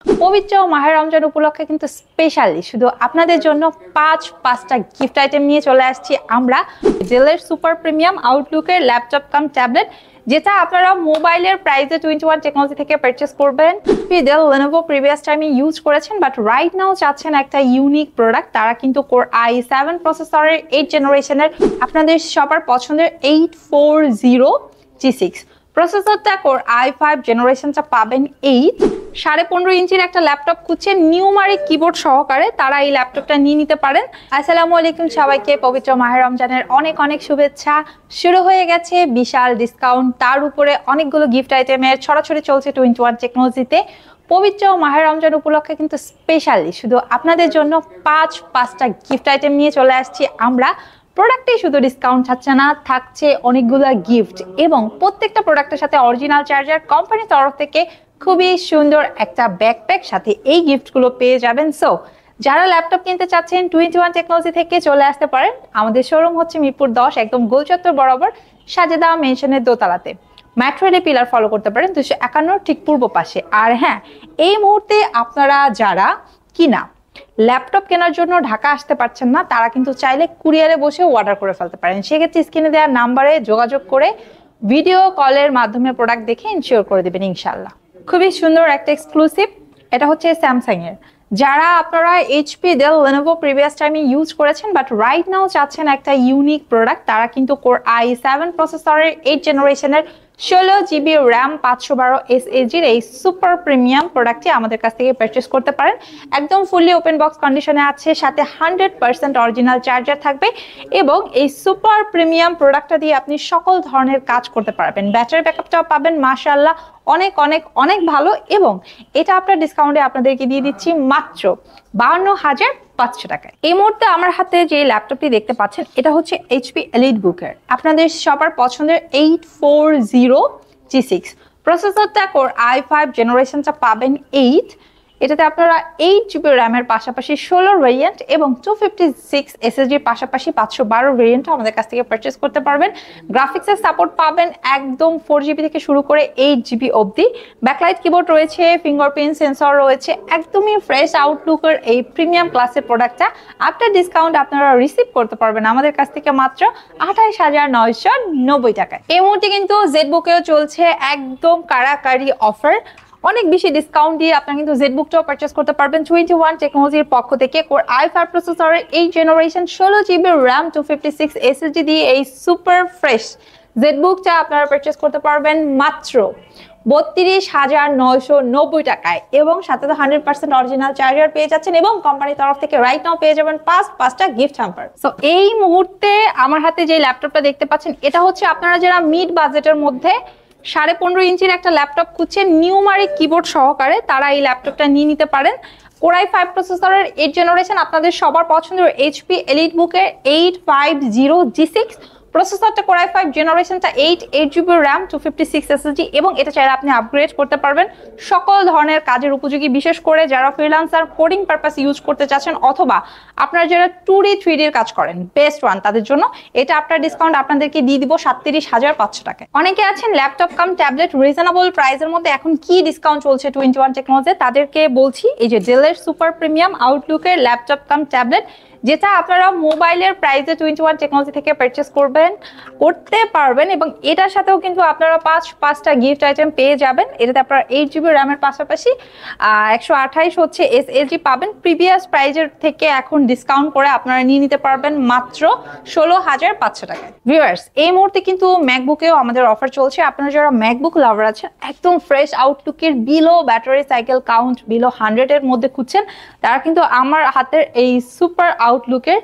পবিত্র মাহে রমজান উপলক্ষে কিন্তু স্পেশালি শুধু আপনাদের জন্য পাঁচটা গিফট আইটেম নিয়ে চলে আসছি আমরা। ডেলের সুপার প্রিমিয়াম আউটলুকের ল্যাপটপ কাম ট্যাবলেট, যেটা আপনারা মোবাইলের প্রাইসে 21 টেকনোলজি থেকে পারচেস করবেন। ডেল Lenovo প্রিভিয়াস টাইমে ইউজ করেছেন, বাট রাইট নাও চাচ্ছেন একটা ইউনিক প্রোডাক্ট। তারা কিন্তু Core i7 প্রসেসরের 8 জেনারেশনের আপনাদের সবার পছন্দের 840G6 প্রসেসরটা Core i5 জেনারেশনটা পাবেন 8। 15.5 ইঞ্চির একটা ল্যাপটপ খুঁজছেন নিউমারিক কিবোর্ড সহকারে, তারা এই ল্যাপটপটা নিয়ে নিতে পারেন। আসসালামু আলাইকুম সবাইকে, পবিত্র মাহে রমজানের অনেক অনেক শুভেচ্ছা। শুরু হয়ে গেছে বিশাল ডিসকাউন্ট, তার উপরে অনেকগুলো গিফট আইটেমের ছড়াছড়ি চলছে 21 টেকনোলজিতে। পবিত্র মাহে রমজান উপলক্ষে কিন্তু স্পেশালি শুধু আপনাদের জন্য পাঁচটা গিফট আইটেম নিয়ে চলে আসছি আমরা। প্রোডাক্টে শুধু ডিসকাউন্ট থাকছে না, থাকছে অনেকগুলো গিফট, এবং প্রত্যেকটা প্রোডাক্টের সাথে অরিজিনাল চার্জার, কোম্পানির তরফ থেকে খুবই সুন্দর একটা ব্যাকপ্যাক, সাথে এই গিফটগুলো পেয়ে যাবেন। সো যারা ল্যাপটপ কিনতে চাচ্ছেন 21 টেকনোলজি থেকে চলে আসতে পারেন। আমাদের শোরুম হচ্ছে মিরপুর 10, একদম গোলচত্বর বরাবর সাজেদা মেনশনের দোতলাতে। মেট্রো রেলে পিলার ফলো করতে পারেন 251 ঠিক পূর্ব পাশে। আর হ্যাঁ, এই মুহূর্তে আপনারা যারা কিনা ল্যাপটপ কেনার জন্য ঢাকা আসতে পারছেন না, তারা কিন্তু চাইলে কুরিয়ারে বসে অর্ডার করে ফেলতে পারেন। সেক্ষেত্রে স্ক্রিনে দেওয়া নাম্বারে যোগাযোগ করে ভিডিও কলের মাধ্যমে প্রোডাক্ট দেখে ইনশিওর করে দেবেন ইনশাল্লাহ। খুবই সুন্দর একটা এক্সক্লুসিভ, এটা হচ্ছে স্যামসাং এর। যারা আপনারা এইচপি, ডেল, Lenovo প্রিভিয়াস টাইমে ইউজ করেছেন, বাট রাইট নাও চাচ্ছেন একটা ইউনিক প্রোডাক্ট, তারা কিন্তু Core i7 প্রসেসরের 8 জেনারেশনের 16GB RAM 512 SSGর এই সুপার প্রিমিয়াম প্রোডাক্টটি আমাদের কাছ থেকে পারচেস করতে পারেন। একদম ফুললি ওপেন বক্স কন্ডিশনে আছে, সাথে 100% অরিজিনাল চার্জার থাকবে, এবং এই সুপার প্রিমিয়াম প্রোডাক্টটা দিয়ে আপনি সকল ধরনের কাজ করতে পারবেন। ব্যাটারি ব্যাকআপটাও পাবেন মাশাআল্লাহ অনেক অনেক অনেক ভালো, এবং এটা আপনার ডিসকাউন্টে আপনাদেরকে দিয়ে দিচ্ছি মাত্র 52,500 টাকায়। এই মুহূর্তে আমার হাতে যে ল্যাপটপটি দেখতে পাচ্ছেন, এটা হচ্ছে HP EliteBooker, আপনাদের সবার পছন্দের 840G6 প্রসেসরটা Core i5 জেনারেশনটা পাবেন 8। এটাতে আপনারা 8GB র্যামের পাশাপাশি 16 ভেরিয়েন্ট এবং 256 SSGর পাশাপাশি 512 ভেরিয়েন্ট আমাদের কাছ থেকে পারচেস করতে পারবেন। গ্রাফিক্সের সাপোর্ট পাবেন একদম 4GB থেকে শুরু করে 8GB অবধি। ব্যাকলাইট কিবোর্ড রয়েছে, ফিঙ্গারপ্রিন্ট সেন্সর রয়েছে, একদমই ফ্রেশ আউটলুকের এই প্রিমিয়াম ক্লাসের প্রোডাক্টটা আফটার ডিসকাউন্ট আপনারা রিসিভ করতে পারবেন আমাদের কাছ থেকে মাত্র 28,990 টাকায়। এই মুহূর্তে কিন্তু জেডবুকেও চলছে একদম কারাকারি অফার, অনেক বেশি ডিসকাউন্ট দিয়ে আপনারা কিন্তু জেডবুকটাও পারচেস করতে পারবেন 21 টেকনোলজির পক্ষ থেকে। Core i5 প্রসেসরের 8 জেনারেশন 16GB RAM 256 SSD দিয়ে এই সুপার ফ্রেশ জেডবুকটা আপনারা পারচেস করতে পারবেন মাত্র 32,990 টাকায়, এবং সাথে তো 100% অরিজিনাল চার্জার পেয়ে যাচ্ছেন, এবং কোম্পানির তরফ থেকে রাইট নাও পেয়ে যাবেন পাঁচটা গিফট হ্যাম্পার। সো এই মুহূর্তে আমার হাতে যে ল্যাপটপটা দেখতে পাচ্ছেন, এটা হচ্ছে আপনারা যারা মিড বাজেটের মধ্যে 15.5 ইঞ্চির একটা ল্যাপটপ খুঁজছেন নিউমারিক কিবোর্ড সহকারে, তারা এই ল্যাপটপটা নিয়ে নিতে পারেন। Core i5 প্রসেসরের 8 জেনারেশন আপনাদের সবার পছন্দের HP EliteBooker 850G6 প্রসেসরটা Core i5 জেনারেশনটা 8GB RAM 256 SSD, এবং এটা চাইলে আপনি আপগ্রেড করতে পারবেন সকল ধরনের কাজের উপযোগী, বিশেষ করে যারা ফ্রিল্যান্সার কোডিং পারপাস ইউজ করতে চাচ্ছেন, অথবা আপনারা যারা 2D 3D এর কাজ করেন, বেস্ট ওয়ান তাদের জন্য এটা আপনার ডিসকাউন্ট আপনাদেরকে দিয়ে দিব 37,500 টাকায়। অনেকে আছেন ল্যাপটপ কাম ট্যাবলেট রিজনেবল প্রাইসের মধ্যে এখন কি ডিসকাউন্ট চলছে 21 টেকনোলজি, তাদেরকে বলছি এই যে ডেলের সুপার প্রিমিয়াম আউটলুকের ল্যাপটপ কাম ট্যাবলেট, যেটা আপনারা মোবাইলের প্রাইসে 21 টেকনোলজি থেকে পারচেস করতে পারবেন, এবং এটার সাথেও কিন্তু আপনারা পাঁচটা গিফট আইটেম পেয়ে যাবেন। এটাতে আপনারা 8GB র্যামের পাশাপাশি 128 হচ্ছে SSD পাবেন। প্রিভিয়াস প্রাইজের থেকে এখন ডিসকাউন্ট করে আপনারা নিয়ে নিতে পারবেন মাত্র 16,500 টাকায়। ভিউয়ার্স, এই মুহূর্তে কিন্তু ম্যাকবুকেও আমাদের অফার চলছে। আপনারা যারা ম্যাকবুক লাভার আছেন, একদম ফ্রেশ আউটলুকের below battery cycle count below 100 এর মধ্যে খুঁজছেন, তারা কিন্তু আমার হাতের এই সুপার আউটলুকের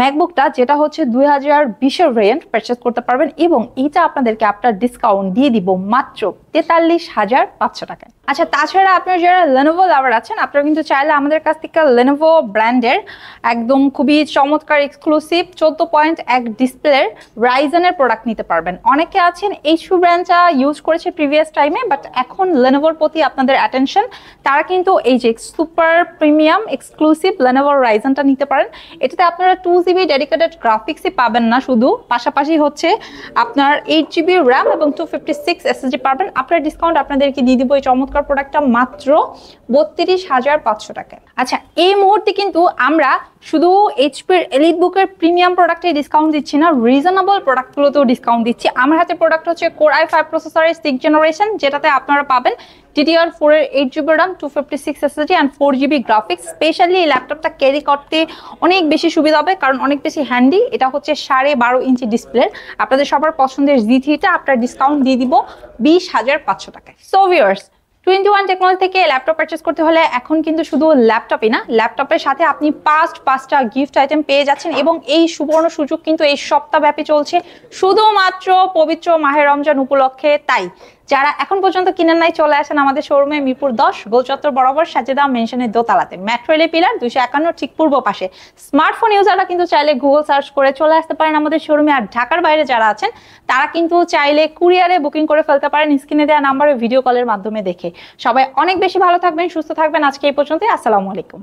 ম্যাকবুকটা, যেটা হচ্ছে 2020 ভেরিয়েন্ট পারচেস করতে পারবেন, এবং এটা আপনাদেরকে আপনার ডিসকাউন্ট দিয়ে দিব মাত্র 43,500 টাকায়। আচ্ছা, তাছাড়া আপনারা যারা Lenovo লাভার আছেন, আপনারা কিন্তু চাইলে আমাদের কাছ থেকে Lenovo ব্র্যান্ডের একদম খুবই চমৎকার এক্সক্লুসিভ 14.1 ডিসপ্লের রাইজেনের প্রোডাক্ট নিতে পারবেন। অনেকে আছেন HP ব্র্যান্ডটা ইউজ করেছে প্রিভিয়াস টাইমে, বাট এখন Lenovoর প্রতি আপনাদের অ্যাটেনশন, তারা কিন্তু এই যে সুপার প্রিমিয়াম এক্সক্লুসিভ Lenovo রাইজেনটা নিতে পারেন। এটাতে আপনারা 2GB ডেডিকেটেড গ্রাফিক্সই পাবেন না শুধু, পাশাপাশি হচ্ছে আপনার 8GB RAM এবং 256 SSD পাবেন। আপনার ডিসকাউন্ট আপনাদেরকে দিয়ে দিব এই চমৎকার প্রোডাক্টটা মাত্র 32,500 টাকায়। আচ্ছা, এই মুহূর্তে কিন্তু আমরা শুধু এইচপির এলিট বুকের প্রিমিয়াম প্রোডাক্টে ডিসকাউন্ট দিচ্ছি না, রিজনেবল প্রোডাক্টগুলোতেও ডিসকাউন্ট দিচ্ছি। আমার হাতে প্রোডাক্ট হচ্ছে Core i5 প্রসেসরের 6th জেনারেশন, যেটাতে আপনারা পাবেন DDR4 এর 8GB RAM, 256 SSD and 4GB graphics. Specially এই ল্যাপটপটা ক্যারি করতে অনেক বেশি সুবিধা হবে, কারণ অনেক বেশি হ্যান্ডি। এটা হচ্ছে 12.5 ইঞ্চি ডিসপ্লে। আপনাদের সবার পছন্দের Z3টা আপনার ডিসকাউন্ট দিয়ে দিব 20,500 টাকায়। সো ভিউয়ার্স, 21 টেকনোলজি থেকে ল্যাপটপ পারচেজ করতে হলে এখন কিন্তু শুধু ল্যাপটপই না, ল্যাপটপের সাথে আপনি 5টা গিফট আইটেম পেয়ে যাচ্ছেন। এবং এই সুবর্ণ সুযোগ কিন্তু এই সপ্তাহব্যাপী চলছে শুধুমাত্র পবিত্র মাহে রমজান উপলক্ষে। তাই যারা এখন পর্যন্ত কিনেন নাই, চলে আসেন আমাদের শোরুমে, মিরপুর 10 গোলচত্বর বরাবর সাজেদা মেনশনের দোতলাতে, মেট্রো রেল পিলার 251 ঠিক পূর্ব পাশে। স্মার্টফোন ইউজাররা কিন্তু চাইলে গুগল সার্চ করে চলে আসতে পারেন আমাদের শোরুমে। আর ঢাকার বাইরে যারা আছেন তারা কিন্তু চাইলে কুরিয়ারে বুকিং করে ফেলতে পারেন স্ক্রিনে দেওয়া নাম্বারে ভিডিও কলের মাধ্যমে দেখে। সবাই অনেক বেশি ভালো থাকবেন, সুস্থ থাকবেন। আজকে এই পর্যন্তই। আসসালামু আলাইকুম।